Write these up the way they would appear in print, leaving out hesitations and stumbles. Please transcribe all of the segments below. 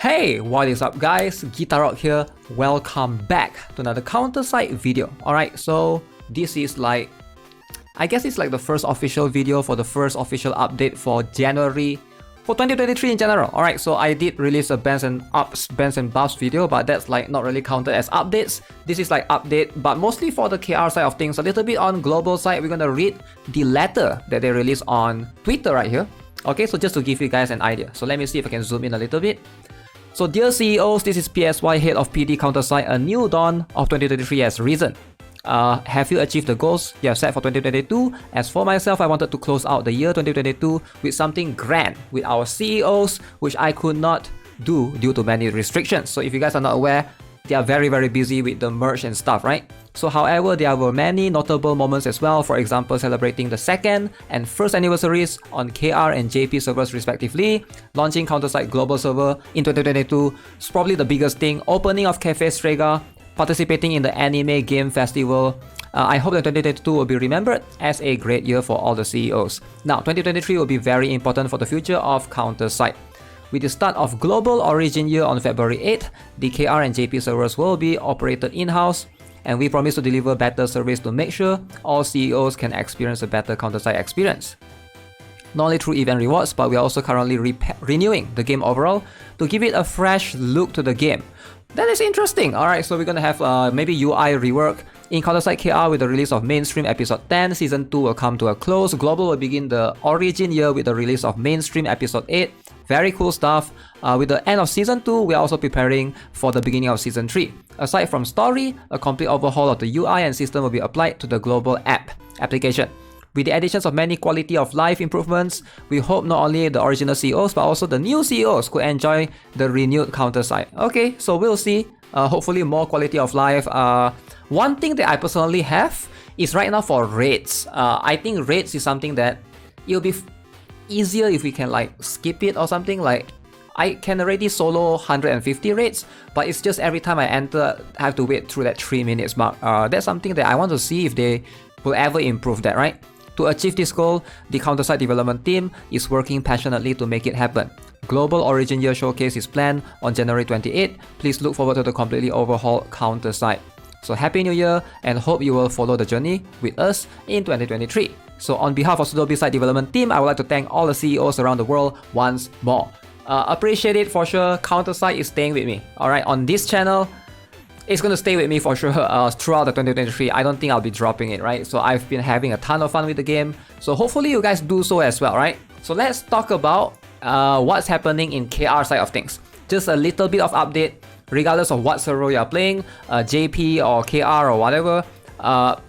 Hey, what is up guys? GuitarRock here. Welcome back to another CounterSide video. Alright, so this is I guess it's like the first official video for the first official update for January for 2023 in general. Alright, so I did release a bands and buffs video, but that's like not really counted as updates. This is like update, but mostly for the KR side of things. A little bit on global side, we're gonna read the letter that they released on Twitter right here. Okay, so just to give you guys an idea. So let me see if I can zoom in a little bit. So dear CEOs, this is PSY, head of PD CounterSide. A new dawn of 2023 has risen. Have you achieved the goals you have set for 2022? As for myself, I wanted to close out the year 2022 with something grand with our CEOs, which I could not do due to many restrictions. So if you guys are not aware, they are very busy with the merch and stuff, right? So however, there were many notable moments as well. For example, celebrating the 2nd and 1st anniversaries on KR and JP servers respectively, launching CounterSide global server in 2022 is probably the biggest thing, opening of Cafe Strega, participating in the anime game festival. I hope that 2022 will be remembered as a great year for all the CEOs. Now, 2023 will be very important for the future of CounterSide. With the start of Global Origin Year on February 8th, the KR and JP servers will be operated in-house, and we promise to deliver better service to make sure all CEOs can experience a better CounterSide experience. Not only through event rewards, but we are also currently renewing the game overall to give it a fresh look to the game. That is interesting. Alright, so we're gonna have maybe UI rework in CounterSide KR with the release of Mainstream Episode 10. Season 2 will come to a close. Global will begin the Origin Year with the release of Mainstream Episode 8. Very cool stuff. With the end of Season 2, we are also preparing for the beginning of Season 3. Aside from story, a complete overhaul of the UI and system will be applied to the global application. With the additions of many quality of life improvements, we hope not only the original CEOs but also the new CEOs could enjoy the renewed CounterSide. Okay, so we'll see. Hopefully more quality of life. One thing that I personally have is right now for raids. I think raids is something that it'll be easier if we can skip it or something. I can already solo 150 raids, but it's just every time I enter, I have to wait through that 3 minutes mark. That's something that I want to see if they will ever improve that, right? To achieve this goal, the CounterSide development team is working passionately to make it happen. Global Origin Year Showcase is planned on January 28. Please look forward to the completely overhauled CounterSide. So happy new year and hope you will follow the journey with us in 2023. So on behalf of Sudobi Side development team, I would like to thank all the CEOs around the world once more. Appreciate it for sure. CounterSide is staying with me. Alright, on this channel, it's going to stay with me for sure throughout the 2023. I don't think I'll be dropping it, right? So I've been having a ton of fun with the game. So hopefully you guys do so as well, right? So let's talk about what's happening in KR side of things. Just a little bit of update, regardless of what server you are playing, JP or KR or whatever.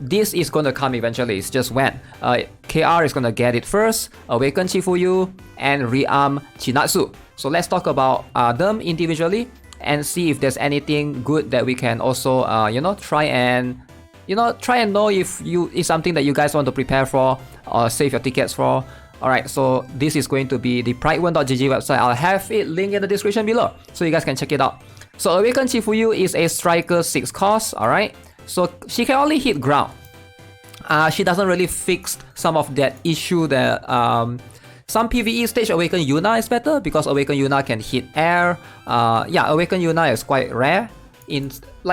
This is going to come eventually, it's just when. KR is going to get it first, Awakened Chifuyu and Rearm Chinatsu. So let's talk about them individually and see if there's anything good that we can also try and know if it's something that you guys want to prepare for or save your tickets for. Alright, so this is going to be the pride1.gg website. I'll have it linked in the description below so you guys can check it out. So Awakened Chifuyu is a striker 6 cost, alright? So she can only hit ground. She doesn't really fix some of that issue that some PvE stage Awakened Yuna is better because Awakened Yuna can hit air. Awakened Yuna is quite rare. In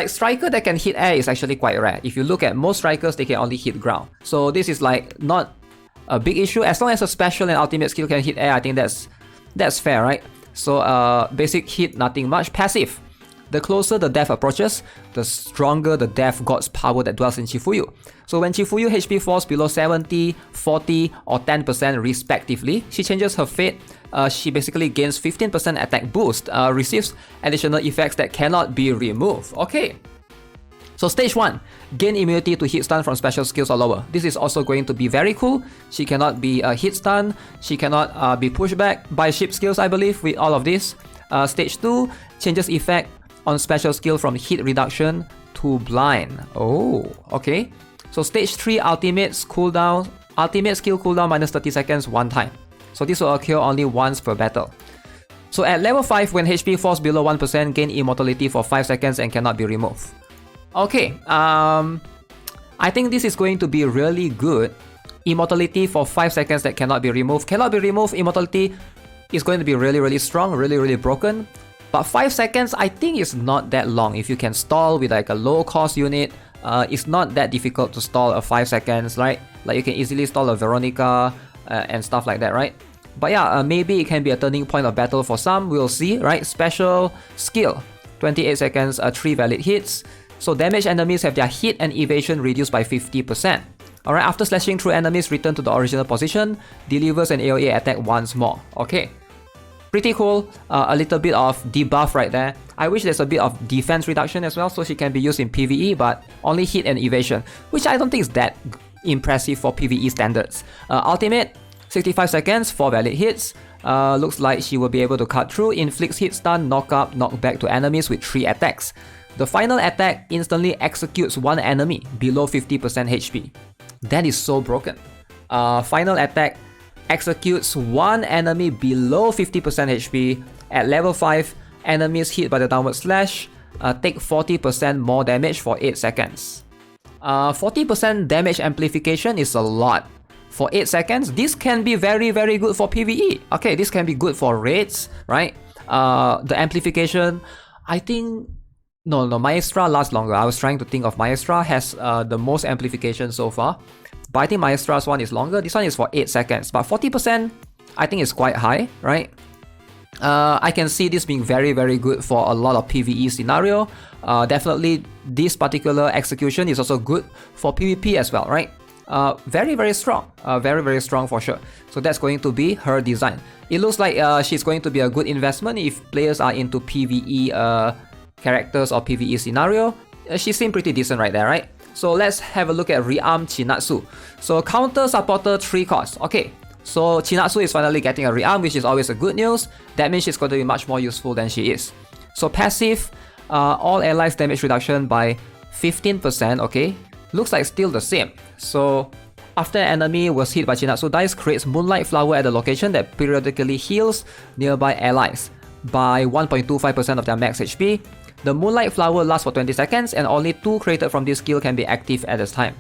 striker that can hit air is actually quite rare. If you look at most strikers, they can only hit ground. So this is not a big issue. As long as a special and ultimate skill can hit air, I think that's fair, right? So basic hit, nothing much. Passive. The closer the death approaches, the stronger the death god's power that dwells in Chifuyu. So when Chifuyu HP falls below 70, 40 or 10% respectively, she changes her fate. She basically gains 15% attack boost, receives additional effects that cannot be removed. Okay. So stage 1, gain immunity to hit stun from special skills or lower. This is also going to be very cool. She cannot be hit stun, she cannot be pushed back by ship skills, I believe, with all of this. Stage 2, changes effect on special skill from hit reduction to blind. Oh, okay. So stage 3, ultimate skill cooldown minus 30 seconds one time. So this will occur only once per battle. So at level 5, when HP falls below 1%, gain immortality for 5 seconds and cannot be removed. Okay, I think this is going to be really good. Immortality for 5 seconds that cannot be removed. Immortality is going to be really strong, really broken. But 5 seconds, I think is not that long. If you can stall with like a low cost unit, it's not that difficult to stall a 5 seconds, right? Like you can easily stall a Veronica and stuff like that, right? But yeah, maybe it can be a turning point of battle for some, we'll see, right? Special skill, 28 seconds, 3 valid hits. So damaged enemies have their hit and evasion reduced by 50%. Alright, after slashing through enemies, return to the original position, delivers an AoE attack once more. Okay, pretty cool. A little bit of debuff right there. I wish there's a bit of defense reduction as well, so she can be used in PvE, but only hit and evasion, which I don't think is that impressive for PvE standards. Ultimate, 65 seconds, 4 valid hits. Looks like she will be able to cut through, inflicts hit stun, knock up, knock back to enemies with 3 attacks. The final attack instantly executes one enemy below 50% HP. That is so broken. Final attack executes one enemy below 50% HP. At level 5, enemies hit by the downward slash take 40% more damage for 8 seconds. 40% damage amplification is a lot. For 8 seconds, this can be very good for PvE. Okay, this can be good for raids, right? The amplification, I think... No, Maestra lasts longer. I was trying to think of Maestra has the most amplification so far. But I think Maestra's one is longer. This one is for 8 seconds. But 40%, I think is quite high, right? I can see this being very good for a lot of PvE scenario. Definitely, this particular execution is also good for PvP as well, right? Very strong. Very strong for sure. So that's going to be her design. It looks like she's going to be a good investment if players are into PvE characters or PvE scenario. She seemed pretty decent right there, right? So let's have a look at Rearm Chinatsu. So counter supporter 3 cost. Okay, so Chinatsu is finally getting a rearm, which is always a good news. That means she's going to be much more useful than she is. So passive, all allies damage reduction by 15%. Okay, looks like still the same. So after an enemy was hit by Chinatsu dice, creates Moonlight Flower at the location that periodically heals nearby allies by 1.25% of their max HP. The Moonlight Flower lasts for 20 seconds and only 2 created from this skill can be active at this time.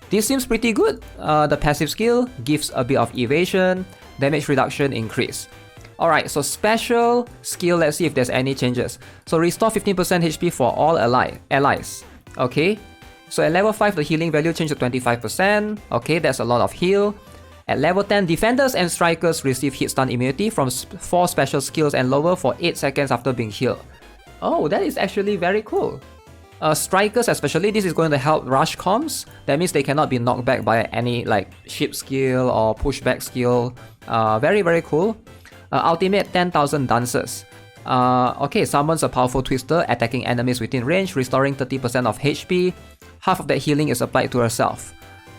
This seems pretty good. The passive skill gives a bit of evasion, damage reduction increase. Alright, so special skill, let's see if there's any changes. So restore 15% HP for all allies. Okay, so at level 5 the healing value changed to 25%. Okay, that's a lot of heal. At level 10, defenders and strikers receive hit stun immunity from 4 special skills and lower for 8 seconds after being healed. Oh, that is actually very cool. Strikers especially, this is going to help rush comms. That means they cannot be knocked back by any like ship skill or pushback skill. Very cool. Ultimate 10,000 Dancers. Okay, summons a powerful twister, attacking enemies within range, restoring 30% of HP. Half of that healing is applied to herself.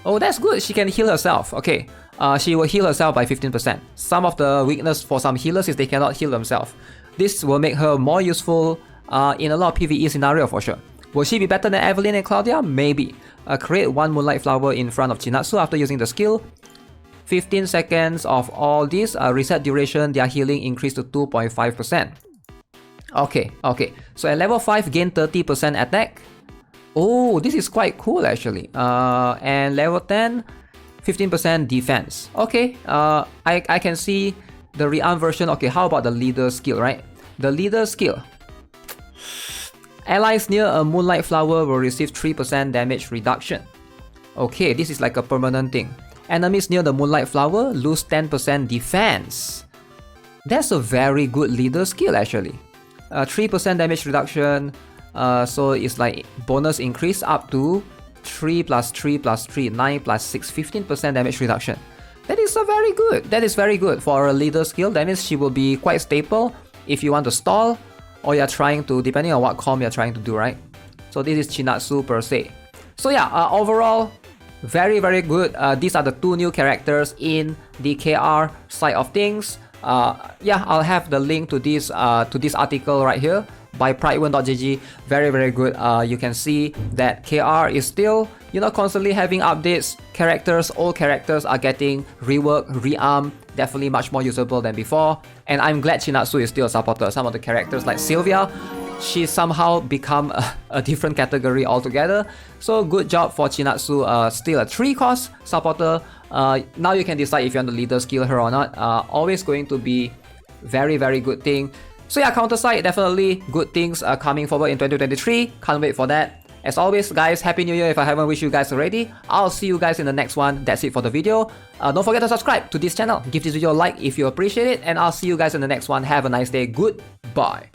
Oh, that's good. She can heal herself. Okay, she will heal herself by 15%. Some of the weakness for some healers is they cannot heal themselves. This will make her more useful in a lot of PvE scenario for sure. Will she be better than Evelyn and Claudia? Maybe. Create 1 Moonlight Flower in front of Chinatsu after using the skill. 15 seconds of all this. Reset duration, their healing increased to 2.5%. Okay. So at level 5, gain 30% attack. Oh, this is quite cool actually. And level 10, 15% defense. Okay, I can see the rearm version. Okay, how about the leader skill, right? The leader skill. Allies near a Moonlight Flower will receive 3% damage reduction. Okay, this is like a permanent thing. Enemies near the Moonlight Flower lose 10% defense. That's a very good leader skill actually. 3% damage reduction. So it's like bonus increase up to 3 plus 3 plus 3, 9 plus 6, 15% damage reduction. That is very good. That is very good for a leader skill. That means she will be quite staple if you want to stall or you're trying to, depending on what comp you're trying to do, right? So this is Chinatsu per se. So yeah, overall, very good. These are the 2 new characters in the KR side of things. Yeah, I'll have the link to this article right here by pridewin.gg. Very good. You can see that KR is still, constantly having updates. Characters, old characters are getting reworked, rearmed, definitely much more usable than before. And I'm glad Chinatsu is still a supporter. Some of the characters like Sylvia, she's somehow become a different category altogether. So good job for Chinatsu, still a 3 cost supporter. Now you can decide if you want to leader skill her or not. Always going to be very good thing. So yeah, CounterSide, definitely good things are coming forward in 2023. Can't wait for that. As always, guys, Happy New Year if I haven't wished you guys already. I'll see you guys in the next one. That's it for the video. Don't forget to subscribe to this channel. Give this video a like if you appreciate it. And I'll see you guys in the next one. Have a nice day. Goodbye.